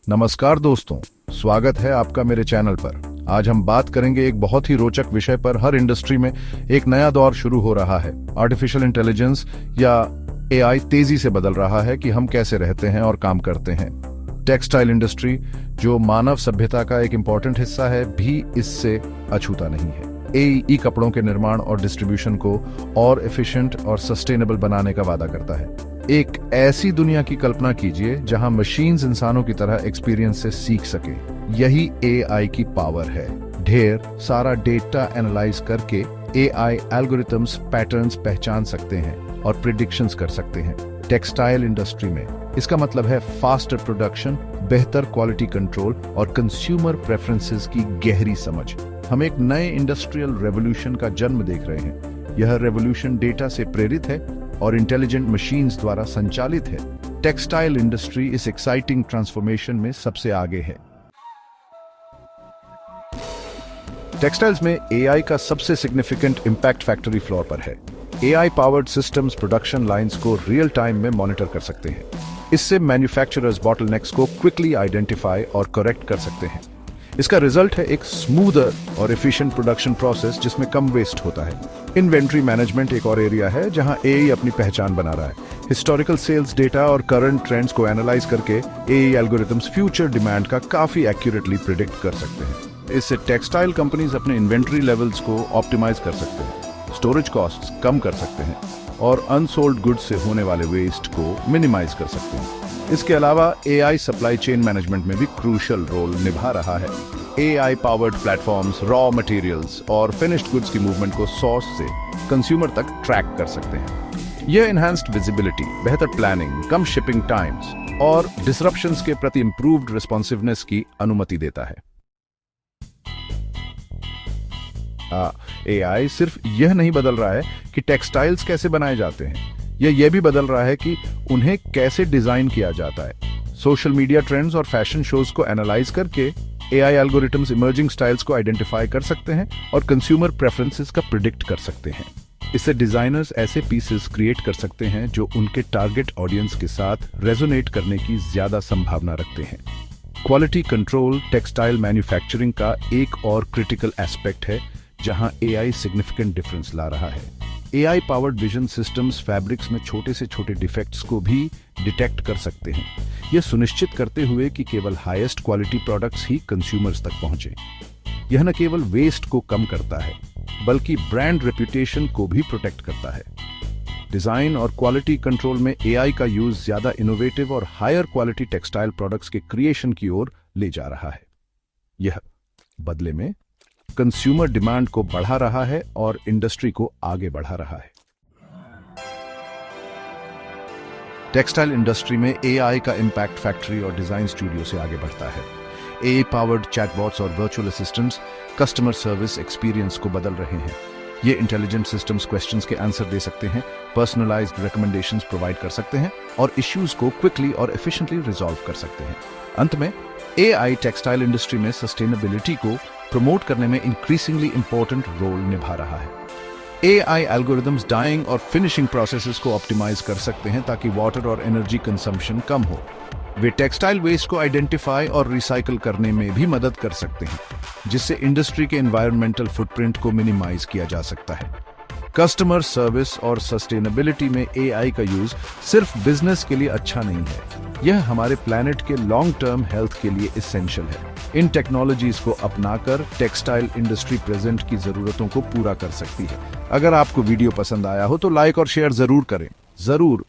नमस्कार दोस्तों, स्वागत है आपका मेरे चैनल पर। आज हम बात करेंगे एक बहुत ही रोचक विषय पर। हर इंडस्ट्री में एक नया दौर शुरू हो रहा है। आर्टिफिशियल इंटेलिजेंस या एआई तेजी से बदल रहा है कि हम कैसे रहते हैं और काम करते हैं। टेक्सटाइल इंडस्ट्री, जो मानव सभ्यता का एक इंपॉर्टेंट हिस्सा है, भी इससे अछूता नहीं है। एआई कपड़ों के निर्माण और डिस्ट्रीब्यूशन को और एफिशिएंट और सस्टेनेबल बनाने का वादा करता है। एक ऐसी दुनिया की कल्पना कीजिए जहां मशीन्स इंसानों की तरह एक्सपीरियंस से सीख सके। यही एआई की पावर है। ढेर सारा डेटा एनालाइज करके एआई एल्गोरिथम्स पैटर्न्स पहचान सकते हैं और प्रिडिक्शंस कर सकते हैं। टेक्सटाइल इंडस्ट्री में इसका मतलब है फास्टर प्रोडक्शन, बेहतर क्वालिटी कंट्रोल और कंज्यूमर प्रेफरेंसेस की गहरी समझ। हम एक नए इंडस्ट्रियल रेवोल्यूशन का जन्म देख रहे हैं। यह रेवोल्यूशन डेटा से प्रेरित है और इंटेलिजेंट मशीन्स द्वारा संचालित है। टेक्सटाइल इंडस्ट्री इस एक्साइटिंग ट्रांसफॉर्मेशन में सबसे आगे है। टेक्सटाइल्स में एआई का सबसे सिग्निफिकेंट इंपैक्ट फैक्ट्री फ्लोर पर है। AI powered systems production lines को रियल टाइम में मॉनिटर कर सकते हैं। इससे मैन्युफैक्चरर्स बॉटलनेक्स को क्विकली आइडेंटिफाई और करेक्ट कर सकते हैं। इसका रिजल्ट है एक स्मूदर और एफिशिएंट प्रोडक्शन प्रोसेस जिसमें कम वेस्ट होता है। इन्वेंट्री मैनेजमेंट एक और एरिया है जहां एआई अपनी पहचान बना रहा है। हिस्टोरिकल सेल्स डेटा और करंट ट्रेंड्स को एनालाइज करके एआई एल्गोरिथम्स फ्यूचर डिमांड का काफी एक्यूरेटली प्रिडिक्ट कर सकते हैं। इससे टेक्सटाइल कंपनीज अपने इन्वेंट्री लेवल्स को ऑप्टिमाइज कर सकते हैं, स्टोरेज कॉस्ट्स कम कर सकते हैं और अनसोल्ड गुड्स से होने वाले वेस्ट को मिनिमाइज कर सकते हैं। इसके अलावा एआई सप्लाई चेन मैनेजमेंट में भी क्रूशियल रोल निभा रहा है। AI powered platforms raw materials और फिनिश्ड गुड्स की मूवमेंट को सोर्स से कंज्यूमर तक ट्रैक कर सकते हैं। यह एनहांस्ड विजिबिलिटी, बेहतर प्लानिंग, कम शिपिंग टाइम्स और डिसरप्शंस के प्रति इंप्रूव्ड रिस्पॉन्सिवनेस की अनुमति देता है। एआई सिर्फ यह नहीं बदल रहा है कि टेक्सटाइल्स कैसे बनाए जाते हैं, यह भी बदल रहा है कि उन्हें कैसे डिजाइन किया जाता है। सोशल मीडिया ट्रेंड्स और फैशन शोज को एनालाइज करके एआई एल्गोरिथम्स इमर्जिंग स्टाइल्स को आइडेंटिफाई कर सकते हैं और कंज्यूमर प्रेफरेंसेस का प्रिडिक्ट कर सकते हैं। इससे डिजाइनर्स ऐसे पीसेस क्रिएट कर सकते हैं जो उनके टारगेट ऑडियंस के साथ रेजोनेट करने की ज्यादा संभावना रखते हैं। क्वालिटी कंट्रोल टेक्सटाइल मैन्युफैक्चरिंग का एक और क्रिटिकल एस्पेक्ट है जहां एआई सिग्निफिकेंट डिफरेंस ला रहा है। AI powered vision systems fabrics में छोटे से छोटे डिफेक्ट्स को भी डिटेक्ट कर सकते हैं, यह सुनिश्चित करते हुए कि केवल हाईएस्ट क्वालिटी प्रोडक्ट्स ही कंज्यूमर्स तक पहुंचे। यह न केवल वेस्ट को कम करता है बल्कि ब्रांड रेपुटेशन को भी प्रोटेक्ट करता है। डिजाइन और क्वालिटी कंट्रोल में एआई का यूज ज्यादा इनोवेटिव और हायर क्वालिटी टेक्सटाइल प्रोडक्ट्स के क्रिएशन की ओर ले जा रहा है। यह बदले में कंज्यूमर डिमांड को बढ़ा रहा है और इंडस्ट्री को आगे बढ़ा रहा है। टेक्सटाइल इंडस्ट्री में एआई का इंपैक्ट फैक्ट्री और डिजाइन स्टूडियो से आगे बढ़ता है। एआई पावर्ड चैटबॉट्स और virtual assistants customer service experience को बदल रहे हैं। ये इंटेलिजेंट सिस्टम्स क्वेश्चंस के आंसर दे सकते हैं, पर्सनलाइज्ड रिकमेंडेशंस प्रोवाइड कर सकते हैं और इश्यूज को क्विकली और एफिशिएंटली रिजॉल्व कर सकते हैं। अंत में एआई टेक्सटाइल इंडस्ट्री में सस्टेनेबिलिटी को प्रमोट करने में इंक्रीजिंगली इंपॉर्टेंट रोल निभा रहा है। एआई एल्गोरिथम्स डाइंग और फिनिशिंग प्रोसेसेस को ऑप्टिमाइज कर सकते हैं ताकि वाटर और एनर्जी कंजम्पशन कम हो। वे टेक्सटाइल वेस्ट को आइडेंटिफाई और रिसाइकल करने में भी मदद कर सकते हैं, जिससे इंडस्ट्री के एनवायरमेंटल फुटप्रिंट को मिनिमाइज किया जा सकता है। कस्टमर सर्विस और सस्टेनेबिलिटी में एआई का यूज सिर्फ बिजनेस के लिए अच्छा नहीं है, यह हमारे प्लैनेट के लॉन्ग टर्म हेल्थ के लिए एसेंशियल है। इन टेक्नोलॉजीज को अपनाकर टेक्सटाइल इंडस्ट्री प्रेजेंट की जरूरतों को पूरा कर सकती है। अगर आपको वीडियो पसंद आया हो तो लाइक और शेयर जरूर करें। जरूर